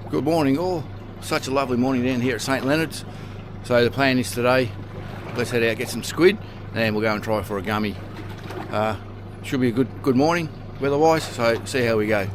Good morning all. Such a lovely morning down here at St. Leonards. So the plan is today, let's head out, get some squid, and then we'll go and try for a gummy. Should be a good morning weather-wise, so see how we go.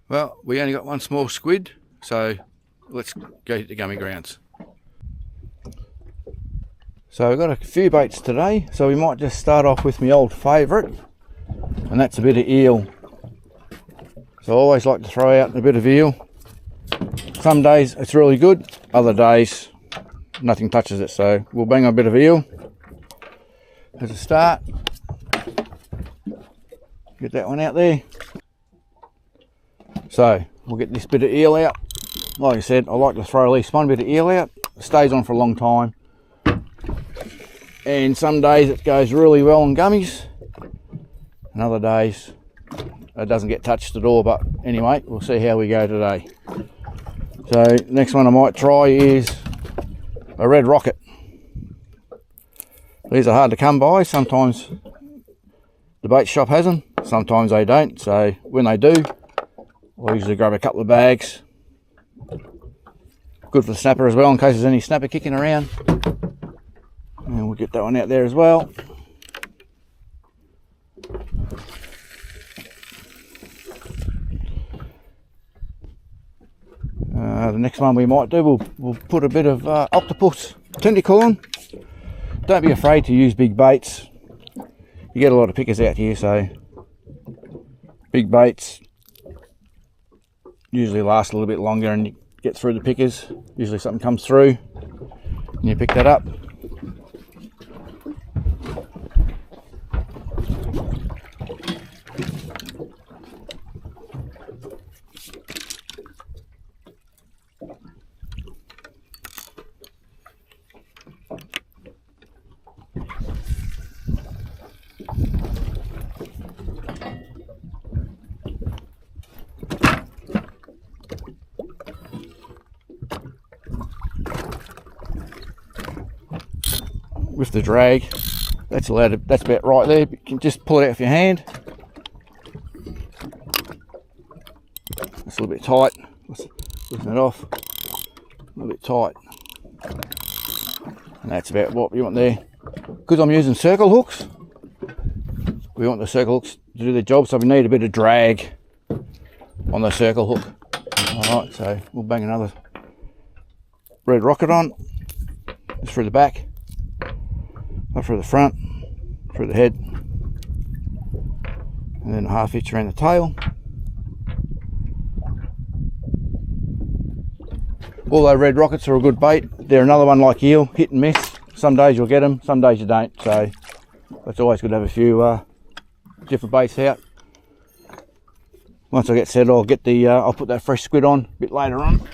Well, we only got one small squid, so let's go hit the gummy grounds. So we've got a few baits today, so we might just start off with my old favourite, and that's a bit of eel. So I always like to throw out a bit of eel. Some days it's really good, other days nothing touches it, so we'll bang a bit of eel as a start. Get that one out there. So we'll get this bit of eel out. Like I said, I like to throw at least one bit of eel out. It stays on for a long time. And some days it goes really well on gummies. And other days it doesn't get touched at all. But anyway, we'll see how we go today. So next one I might try is a red rocket. These are hard to come by. Sometimes the bait shop has them, sometimes they don't. So when they do, I'll usually grab a couple of bags. Good for the snapper as well, in case there's any snapper kicking around. And we'll get that one out there as well. The next one we might do, we'll put a bit of octopus tentacle on. Don't be afraid to use big baits. You get a lot of pickers out here, so big baits usually last a little bit longer and you get through the pickers. Usually something comes through and you pick that up. With the drag, that's allowed. That's about right there. You can just pull it out with your hand. It's a little bit tight. Lifting it off. A little bit tight. And that's about what we want there. Because I'm using circle hooks, we want the circle hooks to do their job, so we need a bit of drag on the circle hook. Alright, so we'll bang another red rocket on. Just through the back. Up through the front, through the head, and then a half hitch around the tail. Although red rockets are a good bait, they're another one like eel, hit and miss. Some days you'll get them, some days you don't, so it's always good to have a few different baits out. Once I get set, I'll get the I'll put that fresh squid on a bit later on.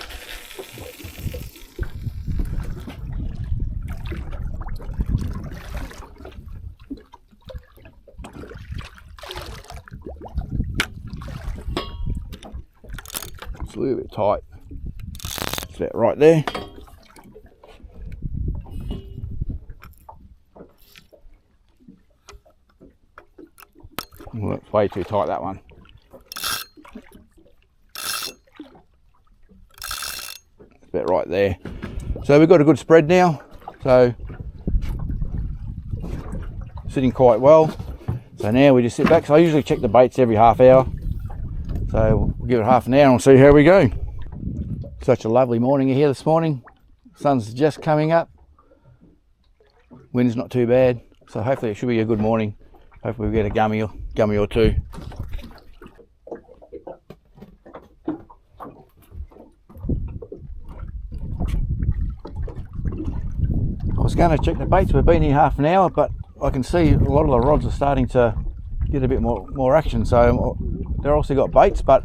A little bit tight. It's about right there. Well, it's way too tight, that one. It's about right there. So we've got a good spread now. So sitting quite well. So now we just sit back. So I usually check the baits every half hour. So we'll give it half an hour and we'll see how we go. Such a lovely morning here this morning. Sun's just coming up. Wind's not too bad. So hopefully it should be a good morning. Hopefully we get a gummy or two. going to check the baits. We've been here half an hour, but I can see a lot of the rods are starting to get a bit more action. So they're also got baits, but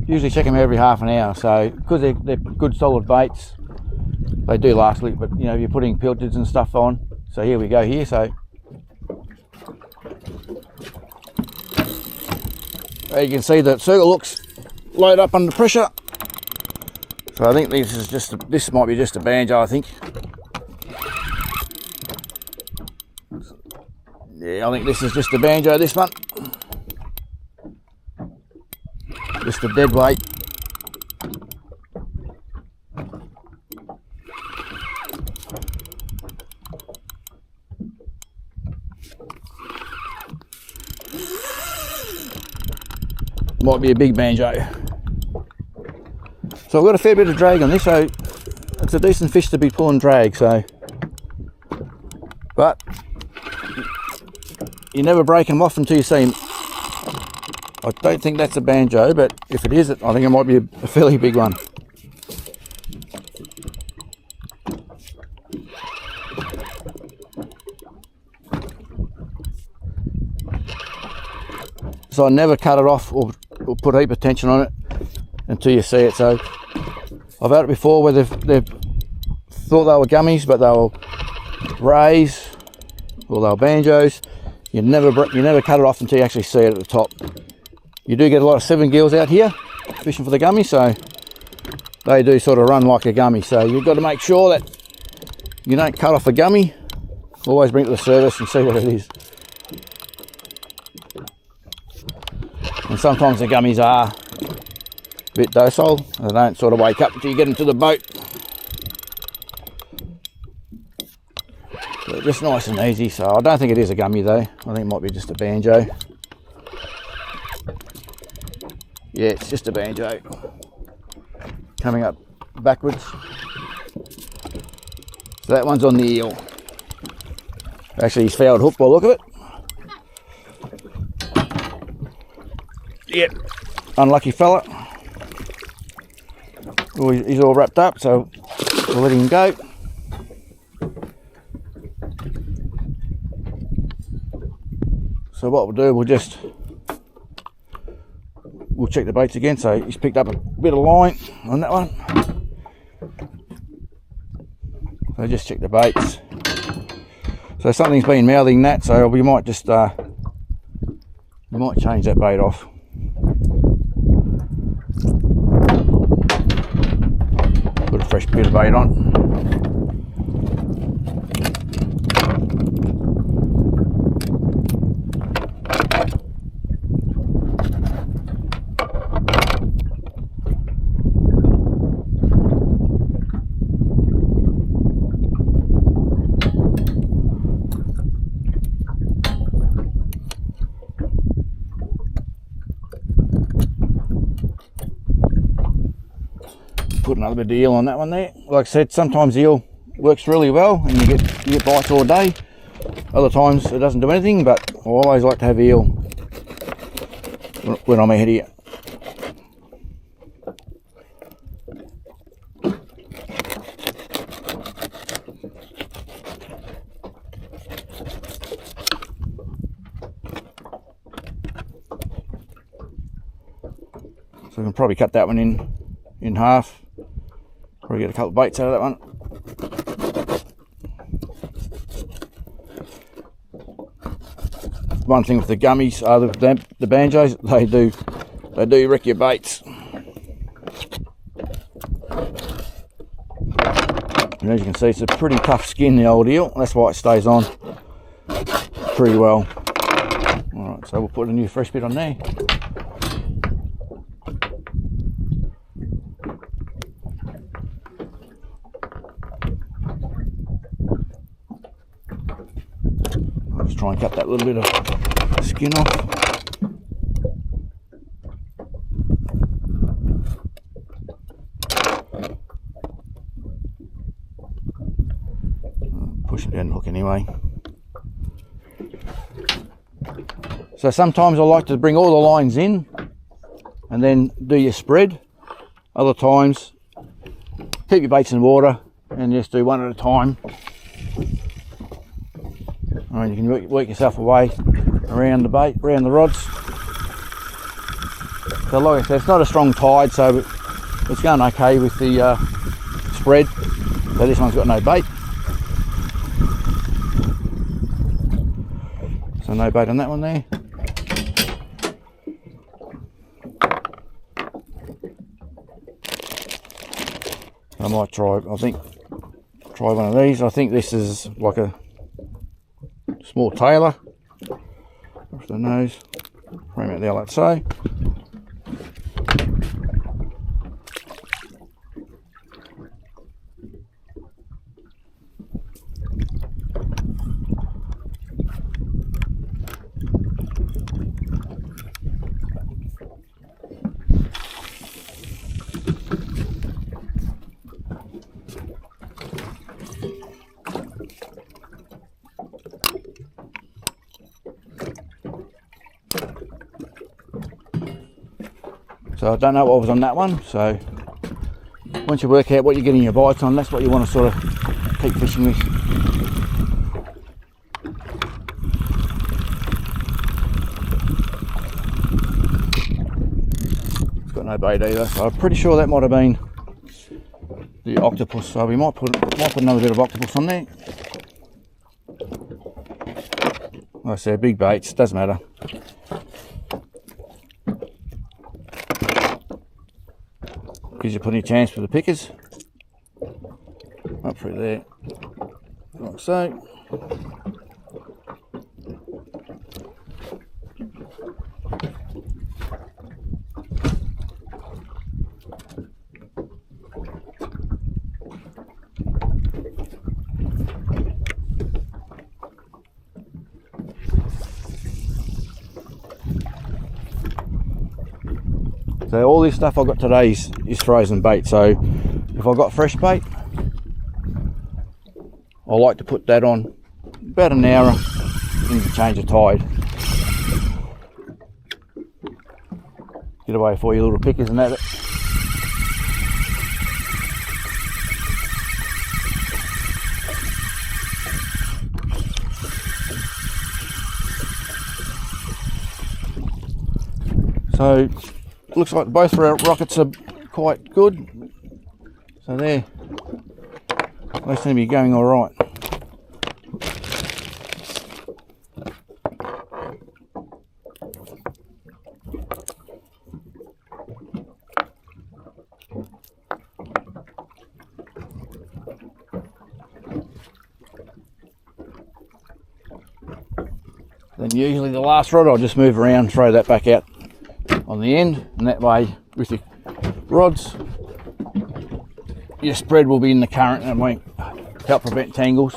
usually check them every half an hour. So because they're good solid baits, they do last a little. But you know, you're putting pilchards and stuff on. So here we go here. So you can see the circle hooks load up under pressure. So I think this might be just a banjo, I think. Yeah, I think this is just a banjo, this one. Just a dead weight. Might be a big banjo. So I've got a fair bit of drag on this, so it's a decent fish to be pulling drag. So, but you never break them off until you see them. I don't think that's a banjo, but if it is, I think it might be a fairly big one. So I never cut it off or put a heap of tension on it until you see it. So I've had it before where they've thought they were gummies, but they were rays or they were banjos. You never cut it off until you actually see it at the top. You do get a lot of 7 gills out here fishing for the gummy, so they do sort of run like a gummy. So you've got to make sure that you don't cut off a gummy. Always bring it to the service and see what it is. And sometimes the gummies are a bit docile. They don't sort of wake up until you get into the boat. They're just nice and easy. So I don't think it is a gummy though. I think it might be just a banjo. Yeah, it's just a banjo. Coming up backwards. So that one's on the eel. Actually, he's fouled hook by the look of it. Yep, unlucky fella. Well, he's all wrapped up, so we'll let him go. So what we'll do, we'll check the baits again. So he's picked up a bit of line on that one. So just check the baits. So something's been mouthing that, so we might just we might change that bait off. Put a fresh bit of bait on. Put another bit of eel on that one there. Like I said, sometimes eel works really well and you get bites all day. Other times it doesn't do anything, but I always like to have eel when I'm ahead here. So we can probably cut that one in half. Probably get a couple of baits out of that one. One thing with the gummies, the banjos, they do wreck your baits. And as you can see, it's a pretty tough skin, the old eel. That's why it stays on pretty well. Alright, so we'll put a new fresh bit on there. Just try and cut that little bit of skin off. Push it down the hook anyway. So sometimes I like to bring all the lines in and then do your spread. Other times keep your baits in water and just do one at a time I mean, you can work yourself away around the bait, around the rods. So like I said, it's not a strong tide, so it's going okay with the spread. So this one's got no bait. So no bait on that one there. I might try, try one of these. I think this is like a small tailor. Off the nose. Frame it there like so. So I don't know what was on that one, so once you work out what you're getting your bites on, that's what you want to sort of keep fishing with. It's got no bait either, so I'm pretty sure that might have been the octopus, so we might put another bit of octopus on there. Like I said, big baits, doesn't matter. Gives you plenty of chance for the pickers. Up through there, like so. So all this stuff I've got today is frozen bait, so if I've got fresh bait, I like to put that on about an hour in the change of tide. Get away for your little pickers and that. So looks like both of our rockets are quite good. So there, they seem to be going all right. Then usually the last rod I'll just move around, throw that back out on the end, and that way with your rods your spread will be in the current and it won't help prevent tangles.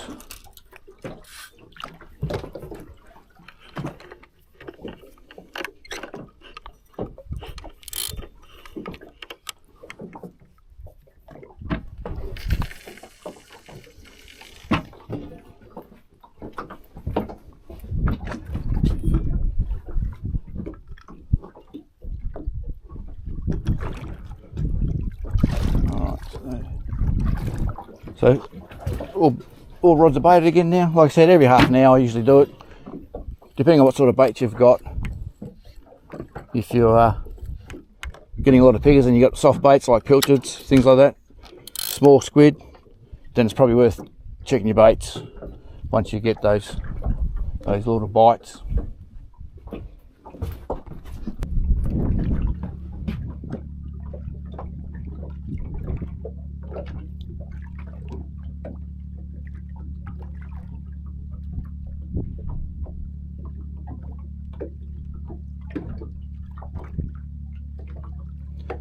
So all rods are baited again now. Like I said, every half an hour I usually do it, depending on what sort of bait you've got. If you're getting a lot of pickers and you've got soft baits like pilchards, things like that, small squid, then it's probably worth checking your baits once you get those little bites.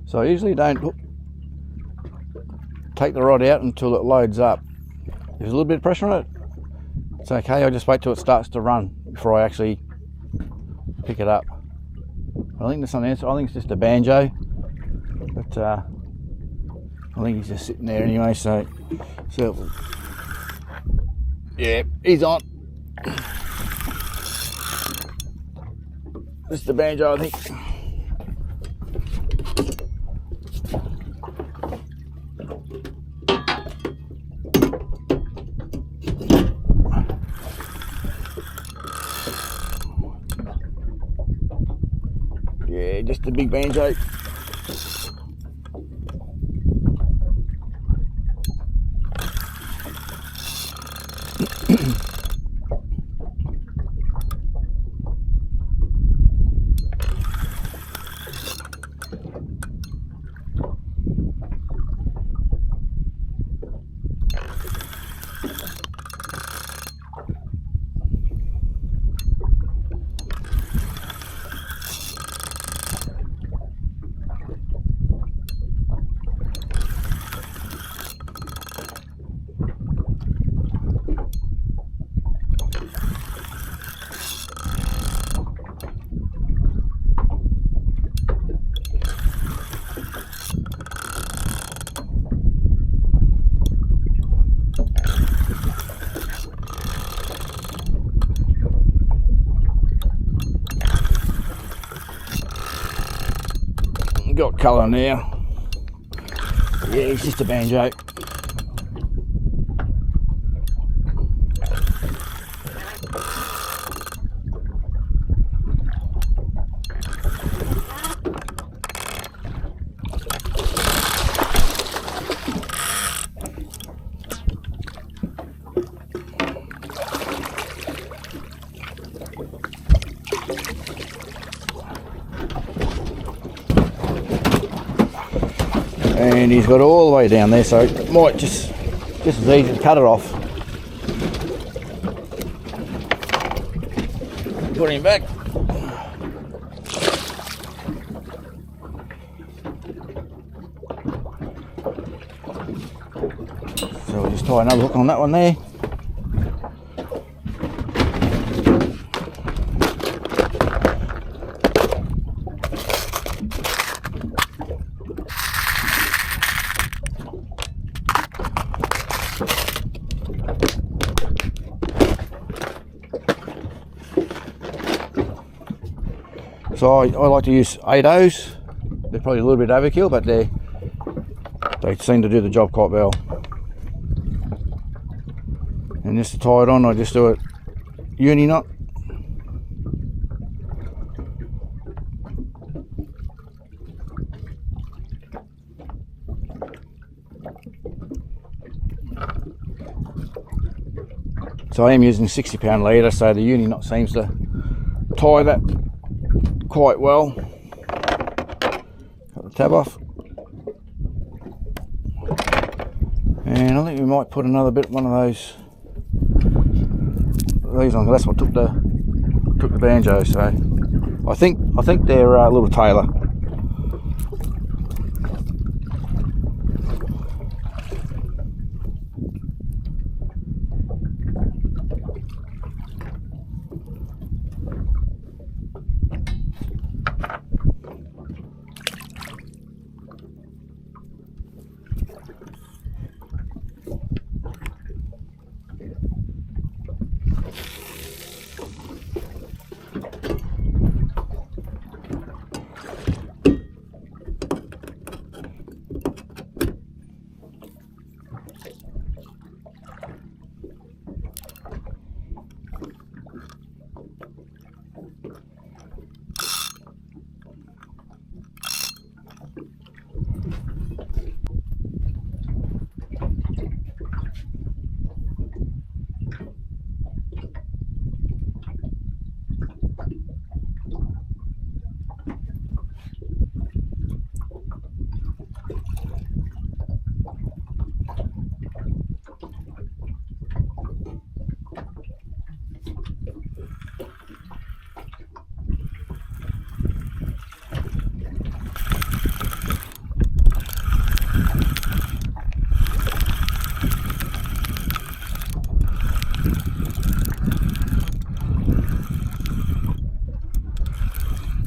So I usually don't take the rod out until it loads up. If there's a little bit of pressure on it, it's okay. I just wait till it starts to run before I actually pick it up. I think there's something else. I think it's just a banjo, but I think he's just sitting there anyway. So yeah, he's on. This is the banjo, I think. Yeah, just a big banjo. Got colour now. Yeah, it's just a banjo. And he's got all the way down there, so it might just as easy to cut it off. Put him back. So we'll just tie another hook on that one there. So I like to use 8/0s. They're probably a little bit overkill, but they seem to do the job quite well. And just to tie it on, I just do a uni knot. So I am using 60-pound leader, so the uni knot seems to tie that quite well. Got the tab off, and I think we might put another bit, one of these on. That's what took the banjo. So I think they're a little Taylor.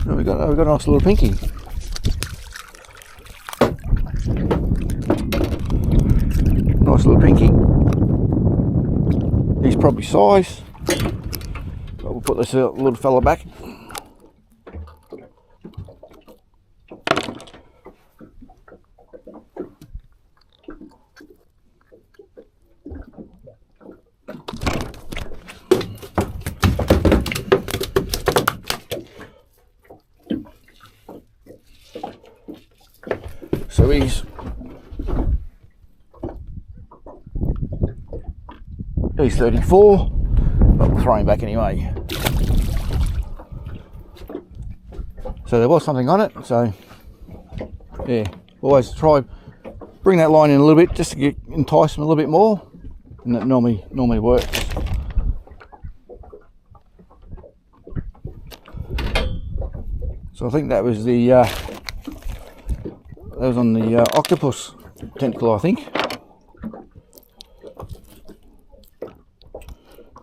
We've got a nice little pinky. Nice little pinky. He's probably size, but we'll put this little fella back. he's He's 34, but we'll throw him back anyway. So there was something on it, so yeah, always try bring that line in a little bit just to entice them a little bit more, and that normally works. So I think that was on the octopus tentacle, I think.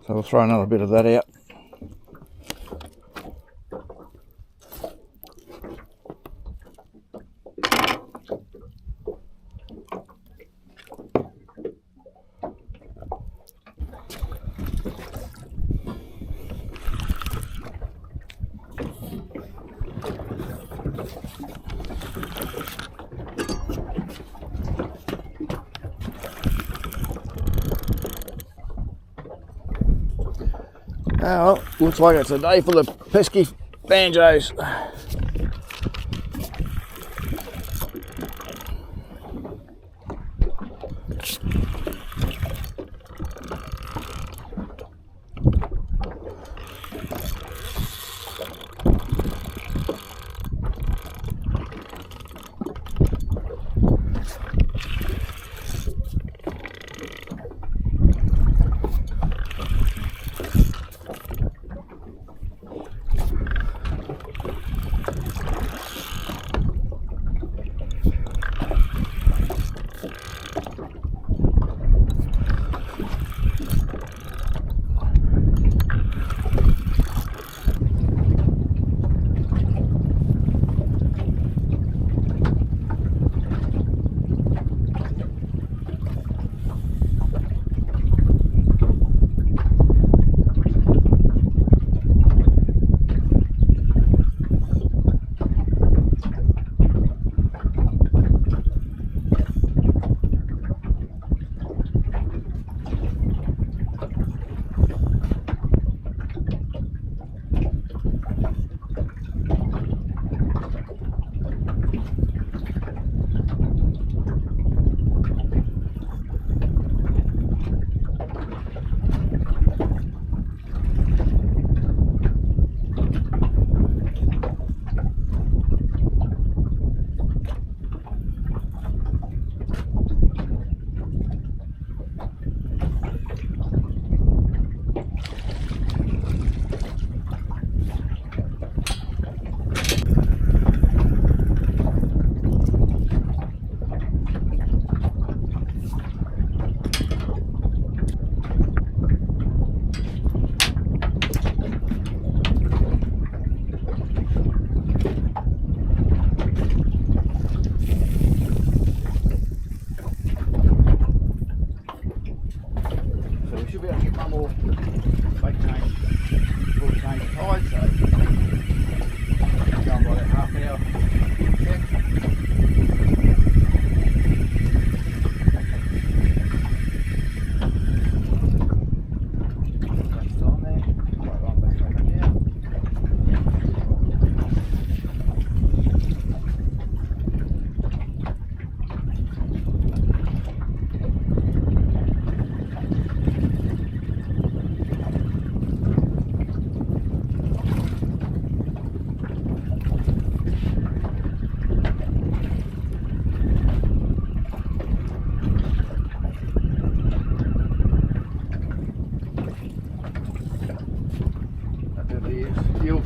So we'll throw another bit of that out. Oh, well, looks like it's a day full of pesky banjos.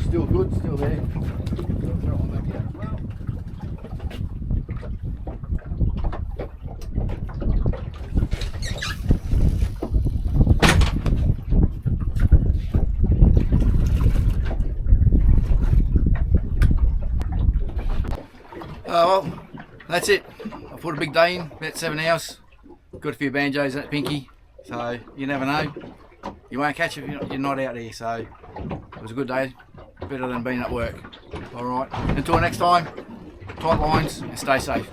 Still good, still there. Oh well, that's it. I put a big day in, about 7 hours. Got a few banjos in that pinky, so you never know. You won't catch it if you're not out there, so it was a good day. Better than being at work. Alright, until next time, tight lines and stay safe.